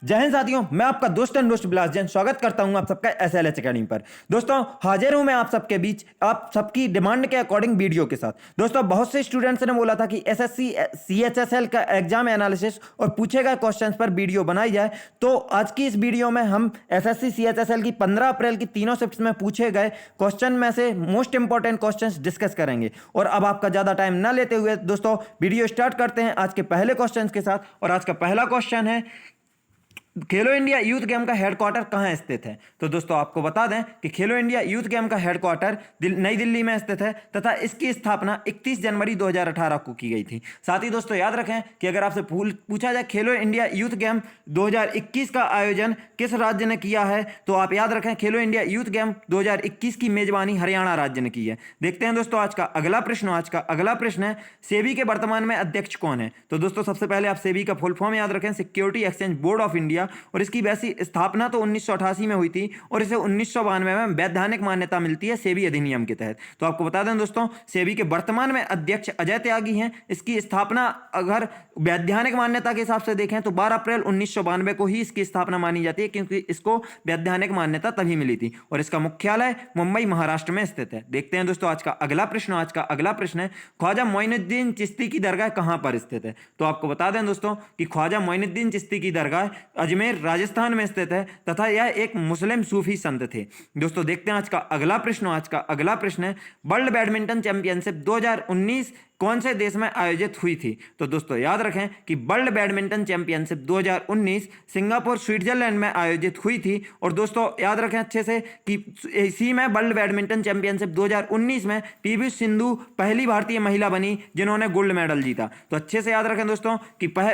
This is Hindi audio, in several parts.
जय हिंद साथियों, मैं आपका दोस्त एंड दोस्त बिलास जैन स्वागत करता हूं आप सबका एसएलएच अकेडमी पर। दोस्तों हाजिर हूं मैं आप सबके बीच आप सबकी डिमांड के अकॉर्डिंग वीडियो के साथ। दोस्तों बहुत से स्टूडेंट्स ने बोला था कि एसएससी सीएचएसएल का एग्जाम एनालिसिस और पूछे गए क्वेश्चंस पर वीडियो बनाई जाए। तो आज की इस वीडियो में हम एसएससी सीएचएसएल की 15 अप्रैल की तीनों शिफ्ट्स में पूछे गए क्वेश्चन में से मोस्ट इंपॉर्टेंट क्वेश्चंस डिस्कस करेंगे। और अब आपका ज्यादा टाइम ना लेते हुए दोस्तों वीडियो स्टार्ट करते हैं आज के पहले क्वेश्चन के साथ। और आज का पहला क्वेश्चन है, खेलो इंडिया यूथ गेम का हेडक्वार्टर कहां स्थित है। तो दोस्तों आपको बता दें कि खेलो इंडिया यूथ गेम का हेडक्वार्टर नई दिल्ली में स्थित है तथा इसकी स्थापना 31 जनवरी 2018 को की गई थी। साथ ही दोस्तों याद रखें कि अगर आपसे पूछा जाए खेलो इंडिया यूथ गेम 2021 का आयोजन किस राज्य ने किया है, तो आप याद रखें खेलो इंडिया यूथ गेम 2021 की मेजबानी हरियाणा राज्य ने की है। देखते हैं दोस्तों आज का अगला प्रश्न। आज का अगला प्रश्न है, सेबी के वर्तमान में अध्यक्ष कौन है। तो दोस्तों सबसे पहले आप सेबी का फुल फॉर्म याद रखें, security exchange board of India. और इसकी वैसी स्थापना तो 1988 में हुई थी और इसे 1992 में वैधानिक मान्यता मिलती है सेबी अधिनियम के तहत। तो आपको बता दें दोस्तों सेबी के वर्तमान में अध्यक्ष अजय त्यागी हैं। इसकी स्थापना अगर वैधानिक मान्यता के हिसाब से देखें तो 12 अप्रैल 1992 को ही इसकी स्थापना मानी जाती है, क्योंकि इसको वैधानिक मान्यता तभी मिली थी। और इसका मुख्यालय मुंबई महाराष्ट्र में स्थित है। देखते हैं दोस्तों आज का अगला प्रश्न। आज का अगला प्रश्न है, ख्वाजा मोइनुद्दीन चिश्ती की दरगाह कहां पर स्थित है। तो आपको बता दें दोस्तों कि ख्वाजा मोइनुद्दीन चिश्ती की दरगाह अजमेर राजस्थान में स्थित है तथा यह एक मुस्लिम सूफी संत थे। दोस्तों देखते हैं आज का अगला प्रश्न। आज का अगला प्रश्न है, वर्ल्ड बैडमिंटन चैंपियनशिप 2019 कौन से देश में आयोजित हुई थी। तो दोस्तों याद रखें कि world badminton championship 2019 Singapore Switzerland में आयोजित हुई थी। और दोस्तों याद रखें अच्छे से कि इसी में वर्ल्ड बैडमिंटन चैंपियनशिप 2019 में पीवी सिंधु पहली भारतीय महिला बनी जिन्होंने गोल्ड मेडल जीता। तो अच्छे से याद रखें दोस्तों कि वह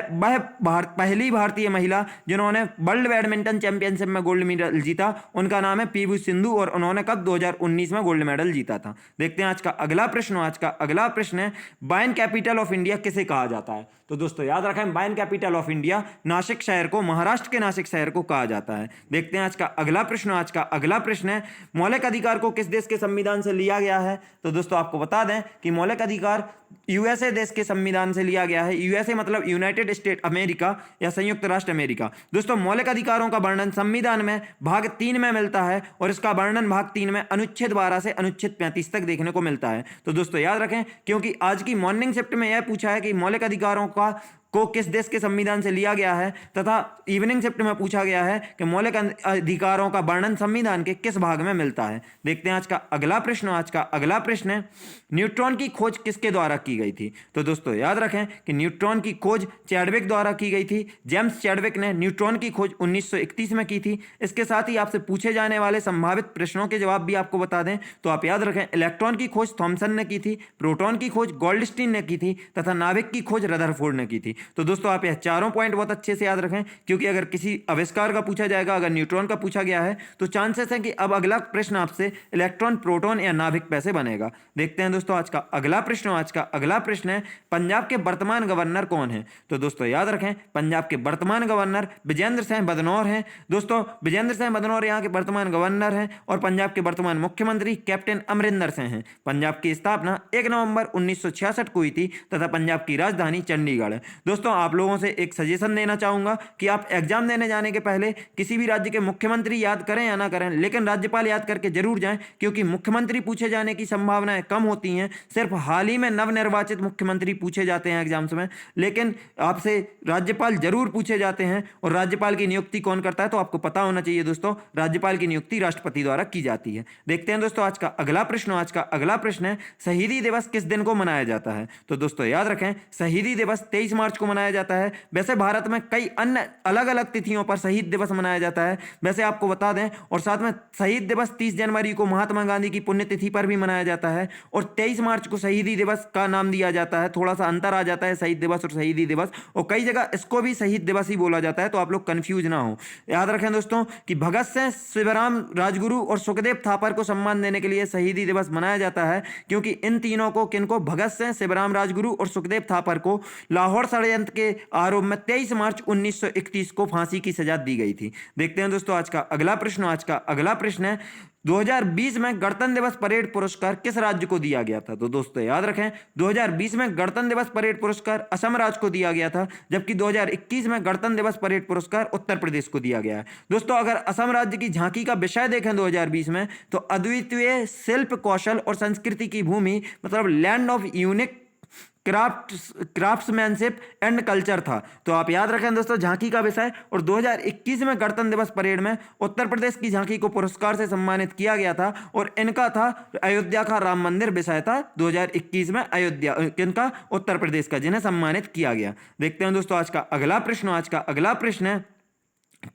पहली भारतीय महिला जिन्होंने वर्ल्ड बैडमिंटन चैंपियनशिप में गोल्ड मेडल जीता, उनका नाम है पीवी सिंधु और उन्होंने कब 2019 में गोल्ड मेडल जीता था। देखते हैं आज का अगला प्रश्न। आज का अगला प्रश्न है, वाइन कैपिटल ऑफ इंडिया किसे कहा जाता है। तो दोस्तों याद रखें wine capital of India Nashik शहर को, महाराष्ट्र के नासिक शहर को कहा जाता है। देखते हैं आज का अगला प्रश्न। आज का अगला प्रश्न है, मौलिक अधिकार को किस देश के संविधान से लिया गया है। तो दोस्तों आपको बता दें कि मौलिक अधिकार यूएसए देश के संविधान से लिया गया है। यूएसए मतलब यूनाइटेड स्टेट अमेरिका या संयुक्त राष्ट्र अमेरिका। दोस्तों मौलिक अधिकारों का वर्णन संविधान में भाग 3 में मिलता है और इसका वर्णन भाग 3 में अनुच्छेद 12 से अनुच्छेद 35 तक देखने को मिलता है। तो दोस्तों याद रखें क्योंकि आज की मॉर्निंग शिफ्ट में यह पूछा है कि मौलिक अधिकारों को किस देश के संविधान से लिया गया है, तथा इवनिंग शिफ्ट में पूछा गया है कि मौलिक अधिकारों का वर्णन संविधान के किस भाग में मिलता है। देखते हैं आज का अगला प्रश्न। आज का अगला प्रश्न है, न्यूट्रॉन की खोज किसके द्वारा की गई थी। तो दोस्तों याद रखें कि न्यूट्रॉन की खोज चैडविक द्वारा की गई थी। जेम्स चैडविक ने न्यूट्रॉन की खोज 1931 में की थी। इसके साथ ही आपसे पूछे जाने वाले संभावित प्रश्नों के जवाब भी आपको बता दें तो आप याद रखें, इलेक्ट्रॉन की खोज थॉमसन ने की थी, प्रोटॉन की खोज गोल्डस्टीन ने की थी तथा नाभिक की खोज रदरफोर्ड ने की थी। तो दोस्तों आप यह चारों पॉइंट बहुत अच्छे से याद रखें, क्योंकि अगर किसी आविष्कार का पूछा जाएगा, अगर न्यूट्रॉन का पूछा गया है तो चांसेस है कि अब अगला प्रश्न आपसे इलेक्ट्रॉन, प्रोटॉन या नाभिक पे से बनेगा। देखते हैं दोस्तों आज का अगला प्रश्न। आज का अगला प्रश्न है, पंजाब के वर्तमान गवर्नर कौन है। तो दोस्तों याद रखें पंजाब के वर्तमान गवर्नर विजेंद्र सिंह बदनौर हैं। दोस्तों विजेंद्र सिंह बदनौर यहाँ के वर्तमान गवर्नर हैं और पंजाब के वर्तमान मुख्यमंत्री कैप्टन अमरिंदर सिंह हैं। पंजाब की स्थापना 1 नवंबर 1966 को हुई थी तथा पंजाब की राजधानी चंडीगढ़ है। दोस्तों आप लोगों से एक सजेशन देना चाहूंगा कि आप एग्जाम देने जाने के पहले किसी भी राज्य के मुख्यमंत्री याद करें या ना करें, लेकिन राज्यपाल याद करके जरूर जाएं, क्योंकि मुख्यमंत्री पूछे जाने की संभावनाएं कम होती हैं। सिर्फ हाल ही में नवनिर्वाचित मुख्यमंत्री पूछे जाते हैं एग्जाम्स में, लेकिन आपसे राज्यपाल जरूर पूछे जाते हैं। और राज्यपाल की नियुक्ति कौन करता है तो आपको पता होना चाहिए दोस्तों, राज्यपाल की नियुक्ति राष्ट्रपति द्वारा की जाती है। देखते हैं दोस्तों आज का अगला प्रश्न। आज का अगला प्रश्न है, शहीदी दिवस किस दिन को मनाया जाता है। तो दोस्तों याद रखें शहीदी दिवस 23 मार्च को मनाया जाता है। वैसे भारत में कई अन्य अलग अलग तिथियों पर शहीद दिवस मनाया जाता है, वैसे आपको बता दें। और साथ में शहीद दिवस 30 जनवरी को महात्मा गांधी की पुण्यतिथि पर भी मनाया जाता है और 23 मार्च को शहीदी दिवस का नाम दिया जाता है। थोड़ा सा अंतर आ जाता है शहीद दिवस और शहीदी दिवस, और कई जगह इसको भी शहीद दिवस ही बोला जाता है, तो आप लोग कंफ्यूज ना हो। याद रखें दोस्तों कि भगत सिंह, शिवराम राजगुरु और सुखदेव थापर को सम्मान देने के लिए शहीदी दिवस मनाया जाता है, क्योंकि इन तीनों को, किनको, भगत सिंह, शिवराम राजगुरु और सुखदेव थापर को लाहौर षड्यंत्र के आरोप में 23 मार्च 1931 को फांसी की सजा दी गई थी। देखते हैं दोस्तों आज का अगला प्रश्न। आज का अगला प्रश्न है 2020 में गणतंत्र दिवस परेड पुरस्कार किस राज्य को दिया गया था? तो दोस्तों याद रखें 2020 में गणतंत्र दिवस परेड पुरस्कार असम राज्य को दिया गया था, जबकि 2021 में गणतंत्र दिवस परेड पुरस्कार उत्तर प्रदेश को दिया गया है। दोस्तों अगर असम राज्य की झांकी का विषय देखें 2020 में, तो अद्वितीय शिल्प कौशल और संस्कृति की भूमि, मतलब land of unique craftsmanship and culture था। तो आप याद रखें दोस्तों झांकी का विषय। और 2021 में गणतंत्र दिवस परेड में उत्तर प्रदेश की झांकी को पुरस्कार से सम्मानित किया गया था, और इनका था अयोध्या का राम मंदिर विषय था 2021 में, अयोध्या इनका उत्तर प्रदेश का, जिन्हें सम्मानित किया गया। देखते हैं दोस्तों आज का अगला प्रश्न। आज का अगला प्रश्न है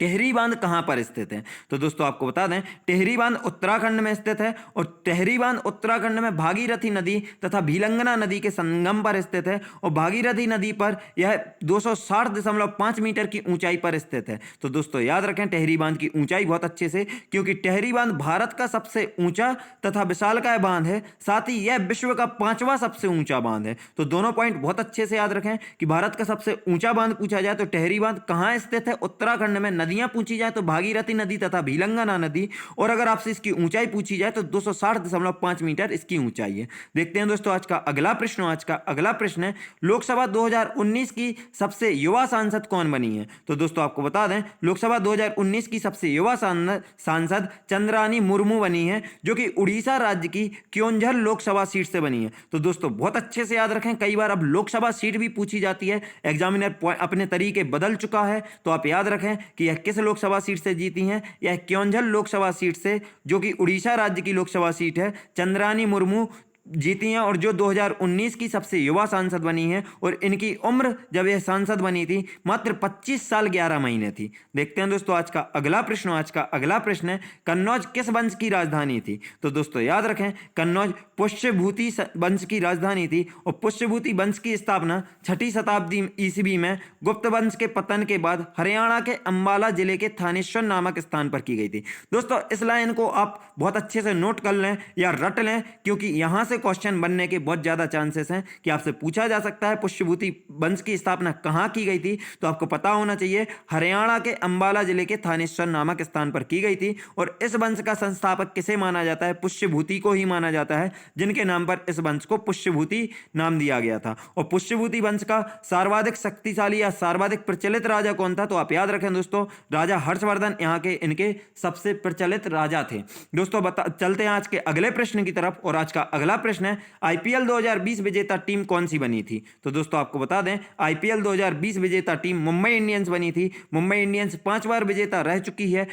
टेहरी बांध कहां पर स्थित है? तो दोस्तों आपको बता दें टेहरी बांध उत्तराखंड में स्थित है, और टेहरी बांध उत्तराखंड में भागीरथी नदी तथा भीलंगना नदी के संगम पर स्थित है, और भागीरथी नदी पर यह 260.5 मीटर की ऊंचाई पर स्थित है। तो दोस्तों याद रखें टेहरी बांध की ऊंचाई बहुत अच्छे से, क्योंकि टेहरी बांध भारत का सबसे ऊंचा तथा विशालकाय बांध है, साथ ही यह विश्व का 5वां सबसे ऊंचा बांध है। तो दोनों पॉइंट बहुत अच्छे से याद रखें कि भारत का सबसे ऊंचा बांध पूछा जाए तो टेहरी बांध कहां स्थित है? उत्तराखंड में। नदियां पूछी जाए तो भागीरथी नदी तथा भीलंगना नदी, और अगर आपसे इसकी ऊंचाई पूछी जाए तो 260.5 मीटर इसकी ऊंचाई है। देखते हैं दोस्तों आज का अगला प्रश्न। आज का अगला प्रश्न है लोकसभा 2019 की सबसे युवा सांसद कौन बनी है? तो दोस्तों आपको बता दें लोकसभा 2019 की सबसे युवा सांसद चंद्रानी मुर्मू बनी है, जो कि उड़ीसा राज्य की क्योंझर लोकसभा सीट से बनी है। तो दोस्तों बहुत अच्छे से याद रखें, कई बार अब लोकसभा सीट भी पूछी जाती है, एग्जामिनर अपने तरीके बदल चुका है, तो आप याद रखें कि यह किस लोकसभा सीट से जीती हैं। यह क्योंझर लोकसभा सीट से, जो कि उड़ीसा राज्य की लोकसभा सीट है, चंद्रानी मुर्मू जीती हैं, और जो 2019 की सबसे युवा सांसद बनी है। और इनकी उम्र जब यह सांसद बनी थी मात्र 25 साल 11 महीने थी। देखते हैं दोस्तों आज का अगला प्रश्न। आज का अगला प्रश्न है कन्नौज किस वंश की राजधानी थी? तो दोस्तों याद रखें कन्नौज पुष्यभूति वंश की राजधानी थी, और पुष्यभूति वंश की स्थापना 6ठी शताब्दी ईस्वी में गुप्त वंश के पतन के बाद हरियाणा के अंबाला जिले के थानेश्वर नामक स्थान पर की गई थी। दोस्तों इस लाइन को आप बहुत अच्छे से नोट कर लें या रट लें, क्योंकि यहां से क्वेश्चन बनने के बहुत ज्यादा चांसेस हैं कि आपसे पूछा जा सकता है पुष्यभूति वंश की स्थापना कहां की गई थी। तो आपको पता होना चाहिए हरियाणा के अंबाला जिले के थानेश्वर नामक स्थान पर की गई थी, और इस वंश का संस्थापक किसे माना जाता है? पुष्यभूति को ही माना जाता है, जिनके नाम पर इस वंश को पुष्यभूति नाम दिया गया था। और पुष्यभूति वंश का सर्वाधिक शक्तिशाली या सर्वाधिक प्रचलित राजा कौन था? तो आप याद रखें दोस्तों राजा हर्षवर्धन यहाँ के इनके सबसे प्रचलित राजा थे। दोस्तों चलते हैं आज के अगले प्रश्न की तरफ। और आज का अगला प्रश्न है आईपीएल 2020 विजेता टीम कौन सी बनी थी? तो दोस्तों आपको बता दें आईपीएल 2020 विजेता टीम मुंबई इंडियंस बनी थी। मुंबई इंडियंस 5 बार विजेता रह चुकी है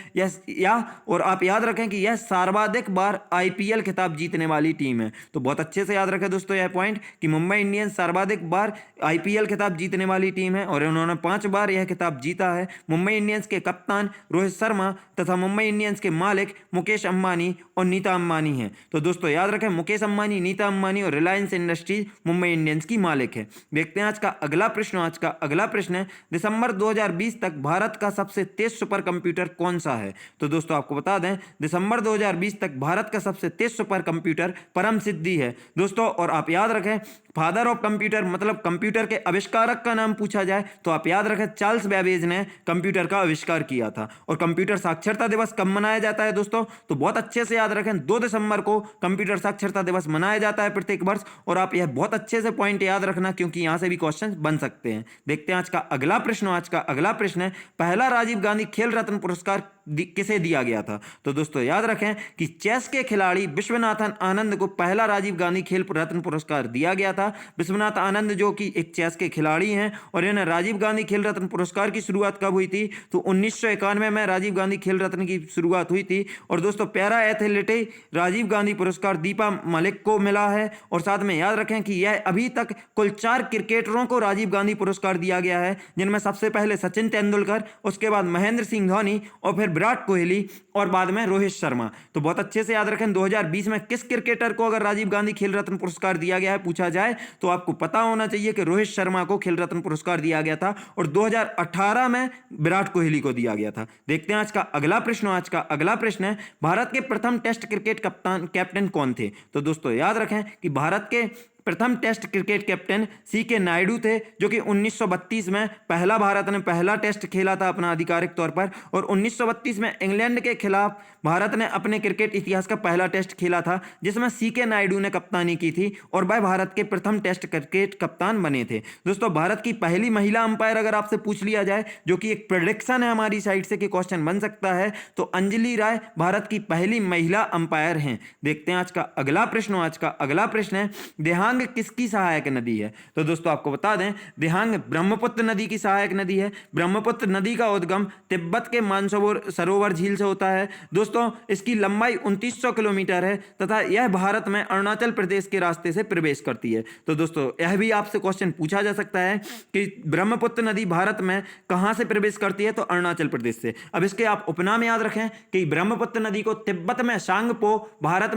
और आप याद रखें कि यह सर्वाधिक बार आईपीएल खिताब जीतने वाली टीम है। तो बहुत अच्छे से याद रखें दोस्तों यह पॉइंट कि मुंबई इंडियंस सर्वाधिक बार आईपीएल खिताब जीतने वाली टीम है, और उन्होंने 5 बार यह खिताब जीता है। मुंबई इंडियंस के कप्तान रोहित शर्मा तथा मुंबई इंडियंस के मालिक मुकेश अंबानी और नीता अंबानी हैं। तो दोस्तों याद रखें मुकेश अंबानी, नीता अंबानी और रिलायंस इंडस्ट्रीज मुंबई इंडियंस की मालिक है। देखते हैं आज का अगला प्रश्न। आज का अगला प्रश्न है दिसंबर 2020 तक भारत का सबसे तेज सुपर कंप्यूटर कौन सा है? तो दोस्तों आपको बता दें दिसंबर 2020 तक भारत का सबसे तेज सुपर कंप्यूटर परम सिद्धि है दोस्तों। और आप याद रखें फादर ऑफ कंप्यूटर, मतलब कंप्यूटर के आविष्कारक का नाम पूछा जाए तो आप याद रखें चार्ल्स बेबेज ने कंप्यूटर का आविष्कार किया था। और कंप्यूटर साक्षरता दिवस कब मनाया जाता है दोस्तों? तो बहुत अच्छे से याद रखें 2 दिसंबर को कंप्यूटर साक्षरता दिवस मनाया जाता है प्रत्येक वर्ष। और आप यह बहुत अच्छे से पॉइंट याद रखना, क्योंकि यहां से भी क्वेश्चन बन सकते हैं। देखते हैं आज का अगला प्रश्न। आज का अगला प्रश्न है पहला राजीव गांधी खेल रत्न पुरस्कार किसे दिया गया था? तो दोस्तों याद रखें कि चेस के खिलाड़ी विश्वनाथन आनंद को पहला राजीव गांधी खेल रत्न पुरस्कार दिया गया था। विश्वनाथ आनंद जो कि एक चेस के खिलाड़ी हैं, और इन्हें राजीव गांधी खेल रत्न पुरस्कार की शुरुआत कब हुई थी? तो 1991 में राजीव गांधी खेल रत्न की शुरुआत हुई थी। और दोस्तों पैरा एथलीट राजीव गांधी पुरस्कार दीपा मलिक को मिला है। और साथ में याद रखें कि यह अभी तक कुल 4 क्रिकेटरों को राजीव गांधी पुरस्कार दिया गया है, जिनमें सबसे पहले सचिन तेंदुलकर, उसके बाद महेंद्र सिंह धोनी, और फिर विराट कोहली, और बाद में रोहित शर्मा। तो बहुत अच्छे से याद रखें 2020 में किस क्रिकेटर को अगर राजीव गांधी खेल रत्न पुरस्कार दिया गया है पूछा जाए तो आपको पता होना चाहिए कि रोहित शर्मा को खेल रत्न पुरस्कार दिया गया था, और 2018 में विराट कोहली को दिया गया था। देखते हैं आज का अगला प्रश्न। आज का अगला प्रश्न है भारत के प्रथम टेस्ट क्रिकेट कैप्टन कौन थे? तो दोस्तों याद रखें कि भारत के प्रथम test cricket captain CK Naidu थे, जो कि 1932 में भारत ने पहला टेस्ट खेला था अपना आधिकारिक तौर पर, और 1932 में इंग्लैंड के खिलाफ भारत ने अपने क्रिकेट इतिहास का पहला टेस्ट खेला था, जिसमें सीके नायडू ने कप्तानी की थी और वह भारत के प्रथम टेस्ट क्रिकेट कप्तान बने थे। दोस्तों, भारत की पहली महिला अंपायर अगर आपसे पूछ लिया जाए, जो कि एक प्रेडिक्शन है हमारी साइड से कि क्वेश्चन बन सकता है, तो अंजलि राय भारत की पहली महिला अंपायर हैं। देखते हैं आज का अगला प्रश्न। आज का अगला प्रश्न है, दिहांग किसकी सहायक नदी है? तो दोस्तों आपको बता दें, दिहांग ब्रह्मपुत्र नदी की सहायक नदी है। ब्रह्मपुत्र नदी का उद्गम तिब्बत के मानसरोवर झील से होता है। दोस्तों, इसकी लंबाई 2900 किलोमीटर है तथा यह भारत में अरुणाचल प्रदेश के रास्ते से प्रवेश करती है। तो दोस्तों, यह भी आपसे क्वेश्चन पूछा जा सकता है कि ब्रह्मपुत्र नदी भारत में कहां से प्रवेश करती है? तो अरुणाचल प्रदेश से। अब इसके आप उपनाम याद रखें कि ब्रह्मपुत्र नदी को तिब्बत में सांगपो, भारत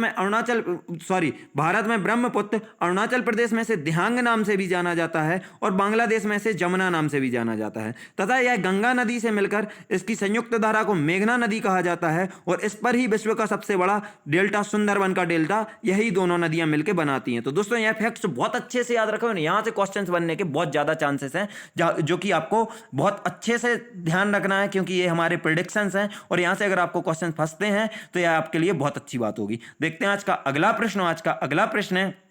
में ब्रह्मपुत्र, अरुणाचल प्रदेश में से दिहांग नाम से भी जाना जाता है और बांग्लादेश में से जमुना नाम से भी जाना जाता है तथा यह गंगा नदी से मिलकर इसकी संयुक्त धारा को मेघना नदी कहा जाता है और इस पर ही विश्व का सबसे बड़ा डेल्टा, सुंदरबन का डेल्टा, यही दोनों नदियां मिलकर बनाती हैं। तो दोस्तों, यह फैक्ट्स बहुत अच्छे से याद रखो, यहां से क्वेश्चंस बनने के बहुत ज्यादा चांसेस हैं, जो कि आपको बहुत अच्छे से ध्यान रखना है, क्योंकि ये हमारे प्रेडिक्शंस हैं और यहां से अगर आपको क्वेश्चन फंसते हैं तो यह आपके लिए बहुत अच्छी बात होगी। देखते हैं आज का अगला प्रश्न। आज का अगला प्रश्न है,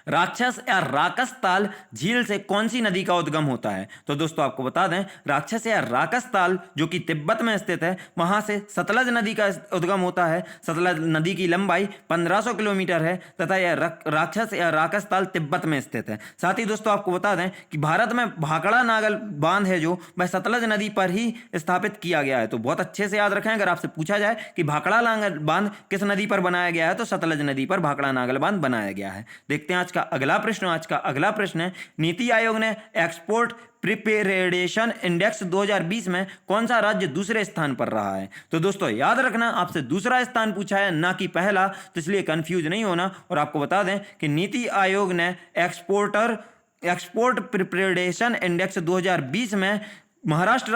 राक्षस या राकस ताल झील से कौन सी नदी का उद्गम होता है? तो दोस्तों आपको बता दें, राक्षस या राकस ताल जो कि तिब्बत में स्थित है, वहां से सतलज नदी का उद्गम होता है। सतलज नदी की लंबाई 1500 किलोमीटर है तथा यह राक्षस या राकस ताल तिब्बत में स्थित है। साथ ही दोस्तों आपको बता दें कि भारत में भाखड़ा नागल बांध है जो वह सतलज नदी पर ही स्थापित किया गया है। तो बहुत अच्छे से याद रखें, अगर आपसे पूछा जाए कि भाखड़ा नागल बांध किस नदी पर बनाया गया है, तो सतलज नदी पर भाखड़ा नागल बांध बनाया गया है। देखते हैं आज का अगला प्रश्न। आज का अगला प्रश्न है, नीति आयोग ने एक्सपोर्ट प्रिपेरेशन इंडेक्स 2020 में कौन सा राज्य दूसरे स्थान पर रहा है? तो दोस्तों याद रखना, आपसे दूसरा स्थान पूछा है, ना कि पहला, तो इसलिए कंफ्यूज नहीं होना। और आपको बता दें कि नीति आयोग ने एक्सपोर्ट प्रिपेरेशन इंडेक्स 2020 में महाराष्ट्र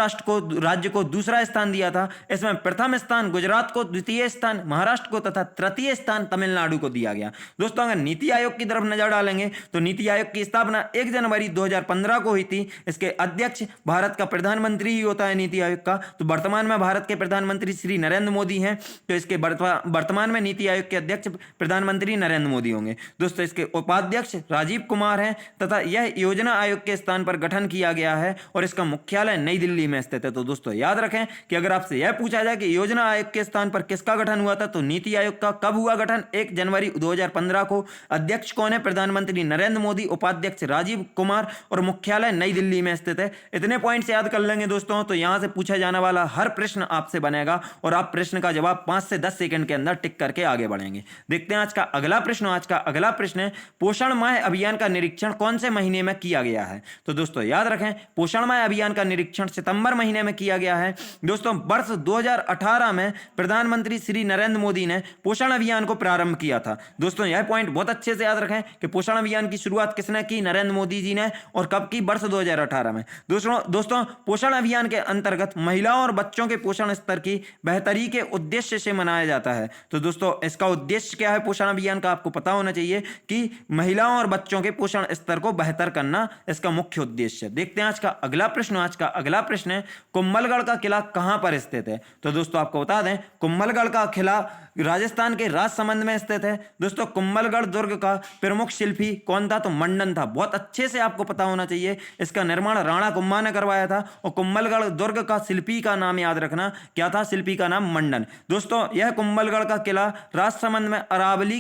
राज्य को दूसरा स्थान दिया था। इसमें प्रथम स्थान गुजरात को, द्वितीय स्थान महाराष्ट्र को तथा तृतीय स्थान तमिलनाडु को दिया गया। दोस्तों, अगर नीति आयोग की तरफ नजर डालेंगे तो नीति आयोग की स्थापना 1 जनवरी 2015 को हुई थी। इसके अध्यक्ष भारत का प्रधानमंत्री ही होता है नीति आयोग का। तो वर्तमान में भारत के प्रधानमंत्री श्री नरेंद्र मोदी हैं, तो इसके वर्तमान में नीति आयोग के अध्यक्ष प्रधानमंत्री नरेंद्र मोदी होंगे। दोस्तों, इसके उपाध्यक्ष राजीव कुमार हैं तथा यह योजना आयोग के स्थान पर गठन किया गया है और इसका मुख्यालय नई दिल्ली में स्थित है। तो दोस्तों याद रखें कि अगर आपसे यह पूछा जाए कि योजना आयोग के स्थान पर किसका गठन हुआ था, तो नीति आयोग का कब हुआ गठन? 1 जनवरी 2015 को। अध्यक्ष कौन है? प्रधानमंत्री नरेंद्र मोदी, उपाध्यक्ष राजीव कुमार और मुख्यालय नई दिल्ली में स्थित है। इतने पॉइंट्स याद कर लेंगे दोस्तों, तो यहां से पूछा जाने वाला हर प्रश्न आपसे बनेगा और आप प्रश्न का जवाब 5 से 10 सेकंड के अंदर टिक करके आगे बढ़ेंगे। देखते हैं आज का अगला प्रश्न। आज का अगला प्रश्न है, पोषण माह अभियान का निरीक्षण कौन से महीने में किया गया है? तो दोस्तों याद रखें, पोषण माह अभियान का निरीक्षण सितंबर महीने में किया गया है। दोस्तों, वर्ष 2018 में प्रधानमंत्री श्री नरेंद्र मोदी ने पोषण अभियान को प्रारंभ किया था। दोस्तों, यह पॉइंट बहुत अच्छे से याद रखें कि पोषण अभियान की शुरुआत किसने की? नरेंद्र मोदी जी ने। और कब की? वर्ष 2018 में। दोस्तों पोषण अभियान के अंतर्गत महिलाओं और बच्चों के पोषण स्तर की बेहतरी के उद्देश्य से मनाया जाता है। तो दोस्तों, इसका उद्देश्य क्या है पोषण अभियान का? आपको पता होना चाहिए कि महिलाओं और बच्चों के पोषण स्तर को बेहतर करना इसका मुख्य उद्देश्य है। देखते हैं आज का अगला प्रश्न। आज का अगला प्रश्न है, कुंभलगढ़ का किला कहां पर स्थित है? तो दोस्तों आपको बता दें, कुंभलगढ़ का किला राजस्थान के राजसमंद में स्थित है। दोस्तों, कुंभलगढ़ दुर्ग का प्रमुख शिल्पी कौन था? तो मंडन था। बहुत अच्छे से आपको पता होना चाहिए, इसका निर्माण राणा कुंभा ने करवाया था। और कुंभलगढ़ दुर्ग का शिल्पी का नाम याद रखना, क्या था? शिल्पी का नाम मंडन। दोस्तों, यह कुंभलगढ़ का किला राजसमंद में अरावली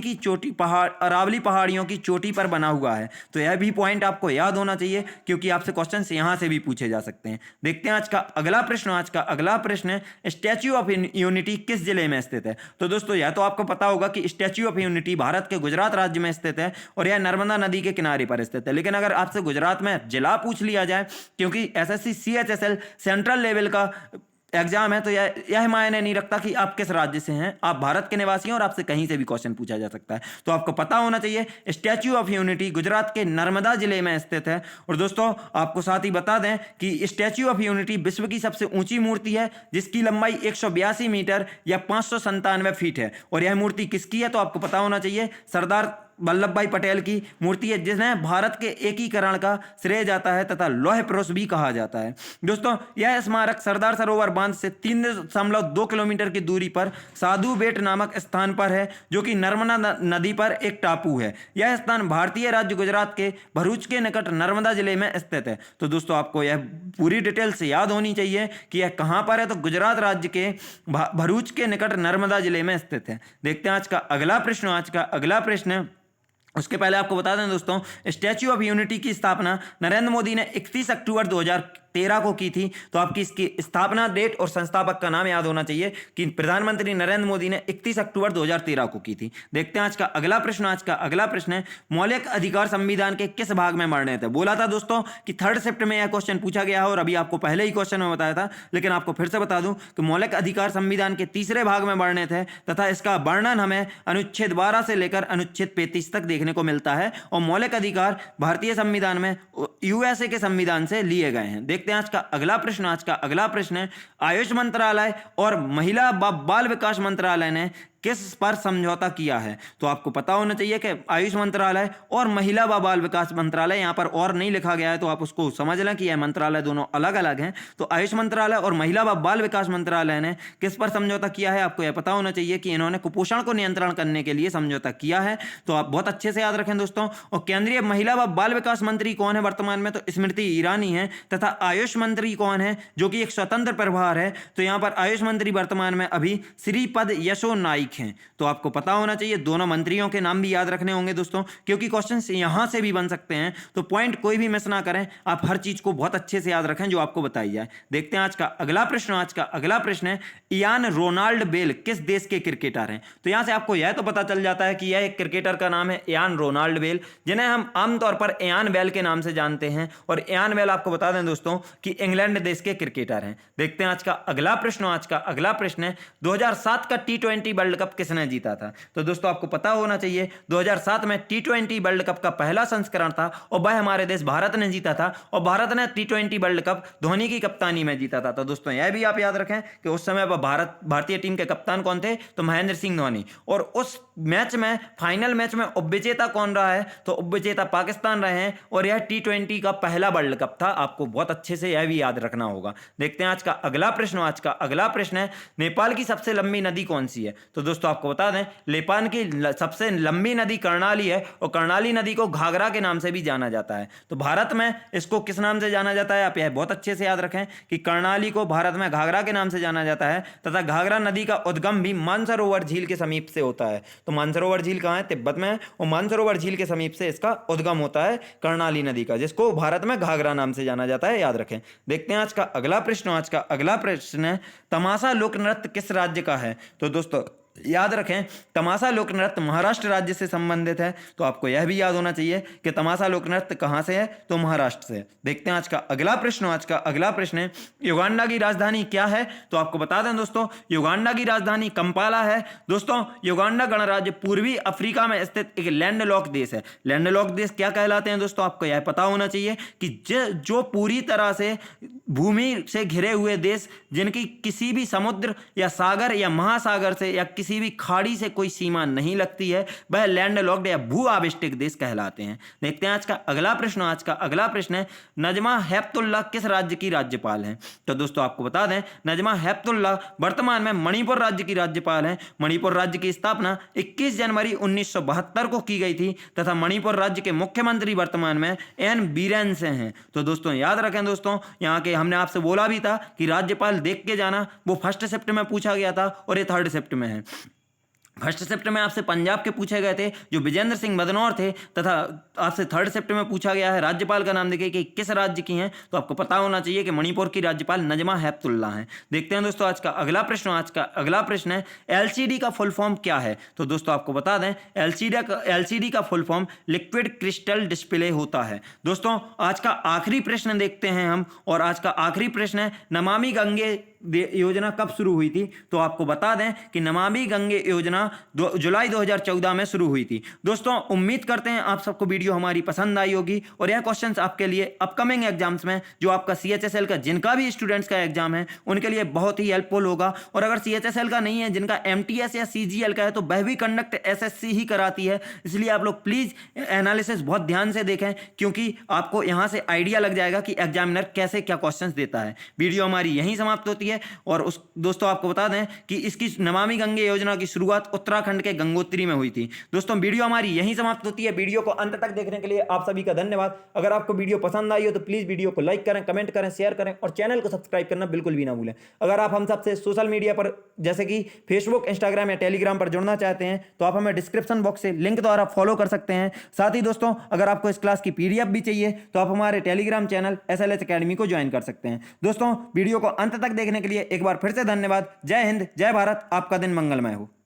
पहाड़ियों की चोटी पर बना हुआ है। तो यह भी पॉइंट आपको याद होना चाहिए, क्योंकि आपसे क्वेश्चन यहां से भी पूछे जा सकते हैं। देखते हैं आज का अगला प्रश्न। आज का अगला प्रश्न है, स्टैच्यू ऑफ यूनिटी किस जिले में स्थित है? तो दोस्तों यह तो आपको पता होगा कि स्टैच्यू ऑफ यूनिटी भारत के गुजरात राज्य में स्थित है और यह नर्मदा नदी के किनारे पर स्थित है। लेकिन अगर आपसे गुजरात में जिला पूछ लिया जाए, क्योंकि एसएससी सीएचएसएल सेंट्रल लेवल का एग्जाम है, तो यह मायने नहीं रखता कि आप किस राज्य से हैं, आप भारत के निवासी हैं और आपसे कहीं से भी क्वेश्चन पूछा जा सकता है। तो आपको पता होना चाहिए, स्टैच्यू ऑफ यूनिटी गुजरात के नर्मदा जिले में स्थित है। और दोस्तों आपको साथ ही बता दें कि स्टैच्यू ऑफ यूनिटी विश्व की सबसे ऊंची मूर्ति है, जिसकी लंबाई 182 मीटर या 597 फीट है। और यह मूर्ति किसकी है? तो आपको पता होना चाहिए, सरदार वल्लभ भाई पटेल की मूर्ति है, जिन्हें भारत के एकीकरण का श्रेय जाता है तथा लौह पुरुष भी कहा जाता है। दोस्तों यह स्मारक सरदार सरोवर बांध से 3.2 किलोमीटर की दूरी पर साधु बेट नामक स्थान पर है, जो कि नर्मदा नदी पर एक टापू है। यह स्थान भारतीय राज्य गुजरात के भरूच के निकट नर्मदा जिले में स्थित है। तो दोस्तों आपको यह पूरी डिटेल से याद होनी चाहिए कि यह कहां पर है, तो गुजरात राज्य के भरूच के निकट नर्मदा जिले में स्थित है। देखते हैं आज का अगला प्रश्न। उसके पहले आपको बता दें दोस्तों, स्टैच्यू ऑफ यूनिटी की स्थापना नरेंद्र मोदी ने 31 अक्टूबर 2013 को की थी। तो आपकी इसकी स्थापना डेट और संस्थापक का नाम याद होना चाहिए कि प्रधानमंत्री नरेंद्र मोदी ने 31 अक्टूबर 2013 को की थी। देखते हैं आज का अगला प्रश्न है, मौलिक अधिकार संविधान के किस भाग में वर्णित है। बोला था दोस्तों कि 3rd शिफ्ट में यह क्वेश्चन पूछा गया है, और अभी आपको पहले ही क्वेश्चन में बताया था, लेकिन आपको फिर से बता दूं कि मौलिक अधिकार संविधान के 3रे भाग में वर्णित है तथा इसका वर्णन हमें अनुच्छेद 12 से लेकर अनुच्छेद 35 तक देखने को मिलता है। और मौलिक अधिकार भारतीय संविधान में यूएसए के संविधान से लिए गए हैं। देखते हैं आज का अगला प्रश्न है, आयुष मंत्रालय और महिला बाल विकास मंत्रालय ने किस पर समझौता किया है। तो आपको पता होना चाहिए कि आयुष मंत्रालय और महिला व बाल विकास मंत्रालय, यहां पर और नहीं लिखा गया है, तो आप उसको समझ लें कि यह मंत्रालय दोनों अलग अलग हैं। तो आयुष मंत्रालय और महिला व बाल विकास मंत्रालय ने किस पर समझौता किया है, आपको यह पता होना चाहिए कि इन्होंने कुपोषण को नियंत्रण करने के लिए समझौता किया है। तो आप बहुत अच्छे से याद रखें दोस्तों। और केंद्रीय महिला व बाल विकास मंत्री कौन है वर्तमान में, तो स्मृति ईरानी है। तथा आयुष मंत्री कौन है, जो कि एक स्वतंत्र प्रभार है। तो यहां पर आयुष मंत्री वर्तमान में अभी श्रीपद यशो नाइक हैं। तो आपको पता होना चाहिए, दोनों मंत्रियों के नाम भी याद रखने होंगे दोस्तों, क्योंकि क्वेश्चंस यहां से भी बन सकते हैं। तो पॉइंट कोई भी मिस ना करें, आप हर चीज को बहुत अच्छे से याद रखें जो आपको बताई जाए। देखते हैं आज का अगला प्रश्न है, इयान रोनाल्ड बेल किस देश के क्रिकेटर हैं। तो यहां से आपको यह तो पता चल जाता है कि यह एक क्रिकेटर का नाम है इयान रोनाल्ड बेल, जिन्हें हम आमतौर पर इयान बेल के नाम से जानते हैं। और इयान बेल आपको बता दें दोस्तों कि इंग्लैंड देश के क्रिकेटर हैं। देखते हैं आज का अगला प्रश्न है, 2007 का T20 वर्ल्ड कप किसने जीता था। तो दोस्तों आपको पता होना चाहिए 2007 में T20 वर्ल्ड कप का पहला संस्करण था, और वह हमारे देश भारत ने जीता था। और भारत ने T20 वर्ल्ड कप धोनी की कप्तानी में जीता था। तो दोस्तों यह भी आप याद रखें कि उस समय भारतीय टीम के कप्तान कौन थे, तो महेंद्र सिंह धोनी। और उस मैच में, फाइनल मैच में उपविजेता कौन रहा है, तो उपविजेता पाकिस्तान रहे हैं। और यह T20 का पहला वर्ल्ड कप था, आपको बहुत अच्छे से यह भी याद रखना होगा। देखते हैं आज का अगला प्रश्न है, नेपाल की सबसे लंबी नदी कौन सी है। तो दोस्तों आपको बता दें, नेपाल की सबसे लंबी नदी कर्णाली है, और कर्णाली नदी को घाघरा के नाम से भी जाना जाता है। तो भारत में इसको किस नाम से जाना जाता है, आप यह बहुत अच्छे से याद रखें कि कर्णाली को भारत में घाघरा के नाम से जाना जाता है। तथा घाघरा नदी का उद्गम भी मानसरोवर झील के समीप से होता है। तो मानसरोवर झील कहाँ है, तिब्बत में है, और मानसरोवर झील के समीप से इसका उद्गम होता है कर्णाली नदी का, जिसको भारत में घाघरा नाम से जाना जाता है, याद रखें। देखते हैं आज का अगला प्रश्न है, तमाशा लोक नृत्य किस राज्य का है। तो दोस्तों याद रखें, तमाशा लोक नृत्य महाराष्ट्र राज्य से संबंधित है। तो आपको यह भी याद होना चाहिए कि तमाशा लोक नृत्य कहां से है, तो महाराष्ट्र से। देखते हैं आज का अगला प्रश्न है, युगांडा की राजधानी क्या है। तो आपको बता दें दोस्तों, युगांडा की राजधानी कंपाला है। दोस्तों युगांडा गणराज्य पूर्वी अफ्रीका में स्थित एक लैंडलॉक देश है। लैंडलॉक देश क्या कहलाते हैं दोस्तों, आपको यह पता होना चाहिए कि जो पूरी तरह से भूमि से घिरे हुए देश, जिनकी किसी भी समुद्र या सागर या महासागर से या किसी भी खाड़ी से कोई सीमा नहीं लगती है, वह लैंडलॉक्ड या भू आविष्टिक देश कहलाते हैं। देखते हैं आज का अगला प्रश्न है, नजमा हेपतुल्ला किस राज्य की राज्यपाल हैं। तो दोस्तों आपको बता दें, नजमा हेपतुल्ला वर्तमान में मणिपुर राज्य की राज्यपाल हैं। मणिपुर राज्य की स्थापना 21 जनवरी 1972 को की गई थी, तथा मणिपुर राज्य के मुख्यमंत्री वर्तमान में एन बीरेन से हैं। तो दोस्तों याद रखें दोस्तों, यहाँ के हमने आपसे बोला भी था कि राज्यपाल देख के जाना, वो 1st शिफ्ट में पूछा गया था, और ये 3rd शिफ्ट में है। 1st शिफ्ट में आपसे पंजाब के पूछे गए थे, जो विजेंद्र सिंह बदनौर थे, तथा आपसे 3rd शिफ्ट में पूछा गया है राज्यपाल का नाम देखिए कि किस राज्य की हैं। तो आपको पता होना चाहिए कि मणिपुर की राज्यपाल नजमा हेपतुल्ला हैं। देखते हैं दोस्तों आज का अगला प्रश्न है, एलसीडी का फुल फॉर्म क्या है। तो दोस्तों आपको बता दें, एलसीडी का full form liquid crystal display होता है। दोस्तों आज का आखिरी प्रश्न देखते हैं हम, और आज का आखिरी प्रश्न है, नमामि गंगे योजना कब शुरू हुई थी। तो आपको बता दें कि नमामि गंगे योजना जुलाई 2014 में शुरू हुई थी। दोस्तों उम्मीद करते हैं आप सबको वीडियो हमारी पसंद आई होगी और यह क्वेश्चंस आपके लिए अपकमिंग एग्जाम्स में, जो आपका CHSL का जिनका भी स्टूडेंट्स का एग्जाम है उनके लिए बहुत ही हेल्पफुल होगा। और अगर CHSL का नहीं है, जिनका MTS या CGL का है, तो वह भी कंडक्ट SSC ही कराती है। इसलिए आप लोग प्लीज एनालिसिस बहुत ध्यान से देखें, क्योंकि आपको यहां से आइडिया लग जाएगा कि एग्जामिनर कैसे क्या क्वेश्चंस देता है। वीडियो हमारी यहीं समाप्त होती है। और उस दोस्तों आपको बता दें कि इसकी नमामि गंगे योजना की शुरुआत उत्तराखंड के गंगोत्री में हुई थी। दोस्तों वीडियो हमारी यहीं समाप्त होती है। वीडियो को अंत तक देखने के लिए आप सभी का धन्यवाद। अगर आपको वीडियो पसंद आई हो तो प्लीज वीडियो को लाइक करें, कमेंट करें, शेयर करें और चैनल को सब्सक्राइब करना बिल्कुल भी ना भूलें। अगर आप हम सबसे सोशल मीडिया पर जैसे कि फेसबुक, इंस्टाग्राम या टेलीग्राम पर जुड़ना चाहते हैं तो आप हमें डिस्क्रिप्शन बॉक्स से लिंक द्वारा फॉलो कर सकते हैं। साथ ही दोस्तों अगर आपको इस क्लास की PDF भी चाहिए तो आप हमारे टेलीग्राम चैनल SLH अकेडमी को ज्वाइन कर सकते हैं। दोस्तों वीडियो को अंत तक देखने के लिए एक बार फिर से धन्यवाद। जय हिंद, जय भारत, आपका दिन मंगलमय हो।